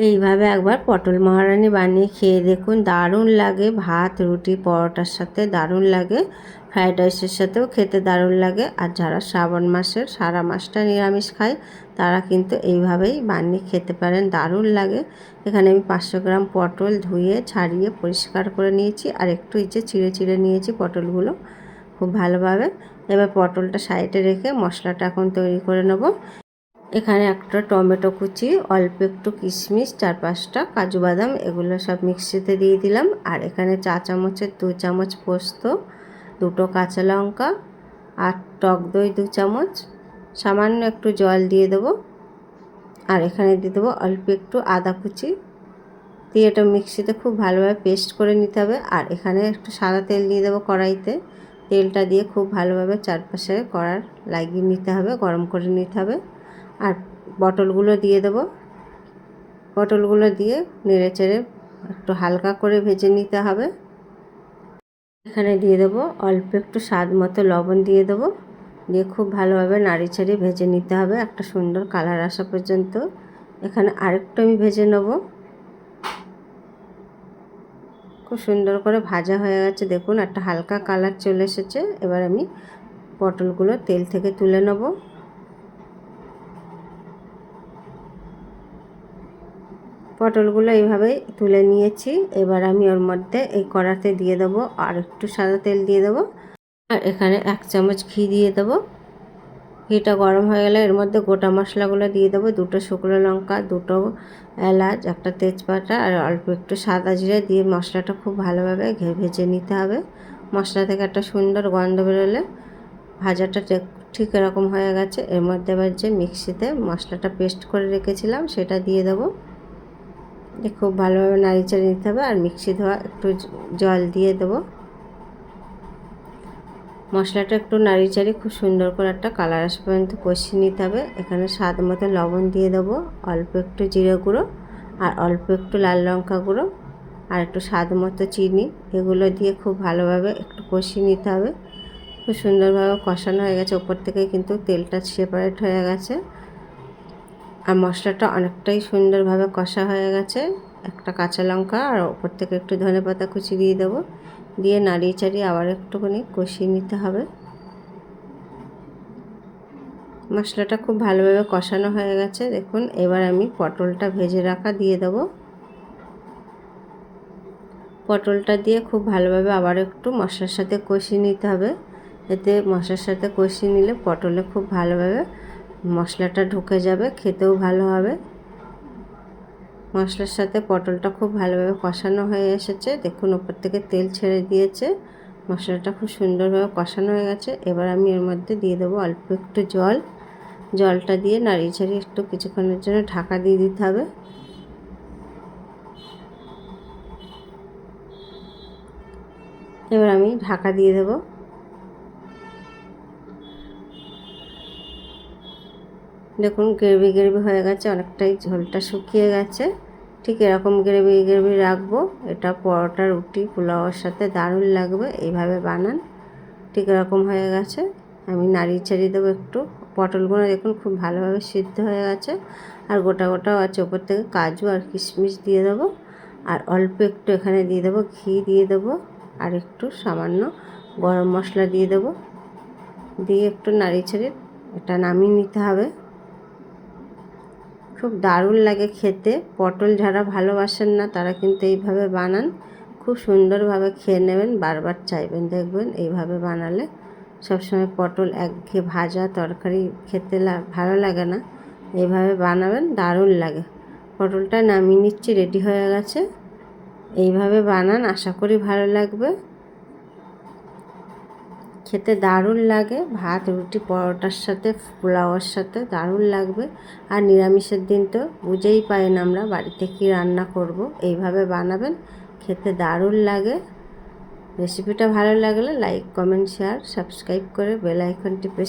এইভাবে একবার পটল মহারানি বানিয়ে খেয়ে দেখুন, দারুণ লাগে। ভাত, রুটি, পরোটার সাথে দারুণ লাগে, ফ্রাইড রাইসের সাথেও খেতে দারুণ লাগে। আর যারা শ্রাবণ মাসের সারা মাসটা নিরামিষ খায় তারা কিন্তু এইভাবেই বানিয়ে খেতে পারেন, দারুণ লাগে। এখানে আমি 500 গ্রাম পটল ধুয়ে ছাড়িয়ে পরিষ্কার করে নিয়েছি, আর একটু চিড়ে চিড়ে নিয়েছি পটলগুলো খুব ভালোভাবে। এবার পটলটা সাইডে রেখে মশলাটা এখন তৈরি করে নেব। এখানে একটা টমেটো কুচি, অল্প একটু কিশমিশ, 4-5টা কাজু বাদাম, এগুলো সব মিক্সিতে দিয়ে দিলাম। আর এখানে চা চামচের 2 চামচ পোস্ত, 2টো কাঁচা লঙ্কা, আর টক দই 2 চামচ, সামান্য একটু জল দিয়ে দেবো। আর এখানে দিয়ে দেবো অল্প একটু আদা কুচি দিয়ে এটা মিক্সিতে খুব ভালোভাবে পেস্ট করে নিতে হবে। আর এখানে একটু সাদা তেল দিয়ে দেবো কড়াইতে। তেলটা দিয়ে খুব ভালোভাবে চারপাশে কড়ার লাগিয়ে নিতে হবে, গরম করে নিতে হবে। আর পটলগুলো দিয়ে দেবো। পটলগুলো দিয়ে নেড়ে চেড়ে একটু হালকা করে ভেজে নিতে হবে। এখানে দিয়ে দেবো অল্প একটু স্বাদ মতো লবণ দিয়ে দেবো, দিয়ে খুব ভালোভাবে নাড়ি চাড়িয়ে ভেজে নিতে হবে একটা সুন্দর কালার আসা পর্যন্ত। এখানে আরেকটু আমি ভেজে নেব। খুব সুন্দর করে ভাজা হয়ে গেছে, দেখুন একটা হালকা কালার চলে এসেছে। এবার আমি পটলগুলো তেল থেকে তুলে নেব। পটলগুলো এইভাবেই তুলে নিয়েছি। এবার আমি ওর মধ্যে এই কড়াতে দিয়ে দেবো আর একটু সাদা তেল দিয়ে দেবো, আর এখানে 1 চামচ ঘি দিয়ে দেবো। ঘিটা গরম হয়ে গেলে এর মধ্যে গোটা মশলাগুলো দিয়ে দেবো, 2টো শুকনো লঙ্কা, 2টো এলাচ, একটা তেজপাতা, আর অল্প একটু সাদা জিরে দিয়ে মশলাটা খুব ভালোভাবে ভেজে নিতে হবে। মশলা থেকে একটা সুন্দর গন্ধ বেরোলে ভাজাটা ঠিক এরকম হয়ে গেছে। এর মধ্যে এবার যে মিক্সিতে মশলাটা পেস্ট করে রেখেছিলাম সেটা দিয়ে দেবো, খুব ভালোভাবে নাড়ি চাড়িয়ে নিতে হবে। আর মিক্সি ধোয়া একটু জল দিয়ে দেবো। মশলাটা একটু নাড়ি চাড়িয়ে খুব সুন্দর করে একটা কালার আসা পর্যন্ত কষিয়ে নিতে হবে। এখানে স্বাদ মতো লবণ দিয়ে দেবো, অল্প একটু জিরে গুঁড়ো, আর অল্প একটু লাল লঙ্কা গুঁড়ো, আর একটু স্বাদ মতো চিনি, এগুলো দিয়ে খুব ভালোভাবে একটু কষিয়ে নিতে হবে। খুব সুন্দরভাবে কষানো হয়ে গেছে, ওপর থেকে কিন্তু তেলটা সেপারেট হয়ে গেছে। আর মশলাটা অনেকটাই সুন্দরভাবে কষা হয়ে গেছে। একটা কাঁচা লঙ্কা আর ওপর থেকে একটু ধনেপাতা কুচি দিয়ে দেবো, দিয়ে নাড়িয়ে চাড়িয়ে আবার একটুখানি কষিয়ে নিতে হবে। মশলাটা খুব ভালোভাবে কষানো হয়ে গেছে, দেখুন। এবার আমি পটলটা ভেজে রাখা দিয়ে দেবো। পটলটা দিয়ে খুব ভালোভাবে আবার একটু মশলার সাথে কষিয়ে নিতে হবে। এতে মশলার সাথে কষিয়ে নিলে পটলে খুব ভালোভাবে মশলাটা ঢুকে যাবে, খেতেও ভালো হবে। মশলার সাথে পটলটা খুব ভালোভাবে কষানো হয়ে এসেছে, দেখুন ওপর থেকে তেল ছেড়ে দিয়েছে। মশলাটা খুব সুন্দরভাবে কষানো হয়ে গেছে। এবার আমি এর মধ্যে দিয়ে দেবো অল্প একটু জল। জলটা দিয়ে নাড়িয়ে ছাড়িয়ে একটু কিছুক্ষণের জন্য ঢাকা দিয়ে দিতে হবে। এবার আমি ঢাকা দিয়ে দেবো। দেখুন গ্রেভি গ্রেভি হয়ে গেছে, অনেকটাই ঝোলটা শুকিয়ে গেছে। ঠিক এরকম গ্রেভি গ্রেভি রাখবো। এটা পরোটা, রুটি, পোলাওয়ের সাথে দারুণ লাগবে, এইভাবে বানান। ঠিক এরকম হয়ে গেছে। আমি নাড়িয়ে ছাড়িয়ে দেবো একটু। পটলগুলো দেখুন খুব ভালোভাবে সিদ্ধ হয়ে গেছে, আর গোটা গোটাও আছে। ওপর থেকে কাজু আর কিশমিশ দিয়ে দেবো, আর অল্প একটু এখানে দিয়ে দেবো ঘি দিয়ে দেবো, আর একটু সামান্য গরম মশলা দিয়ে দেবো, দিয়ে একটু নাড়িয়ে ছাড়িয়ে এটা নামিয়ে নিতে হবে। খুব দারুণ লাগে খেতে। পটল যারা ভালোবাসেন না তারা কিন্তু এইভাবে বানান, খুব সুন্দরভাবে খেয়ে নেবেন, বারবার চাইবেন। দেখবেন এইভাবে বানালে সবসময় পটল একঘেয়ে ভাজা তরকারি খেতে ভালো লাগে না, এইভাবে বানাবেন, দারুণ লাগে। পটলটা নামিয়ে নিচ্ছি, রেডি হয়ে গেছে। এইভাবে বানান, আশা করি ভালো লাগবে। খেতে দারুণ লাগে, ভাত, রুটি, পরোটার সাথে, পোলাওয়ের সাথে দারুণ লাগবে। আর নিরামিষের দিন তো বুঝেই পাইন আমরা বাড়িতে কী রান্না করব। এইভাবে বানাবেন, খেতে দারুণ লাগে। রেসিপিটা ভালো লাগলে লাইক, কমেন্ট, শেয়ার, সাবস্ক্রাইব করে বেল আইকনটি প্রেস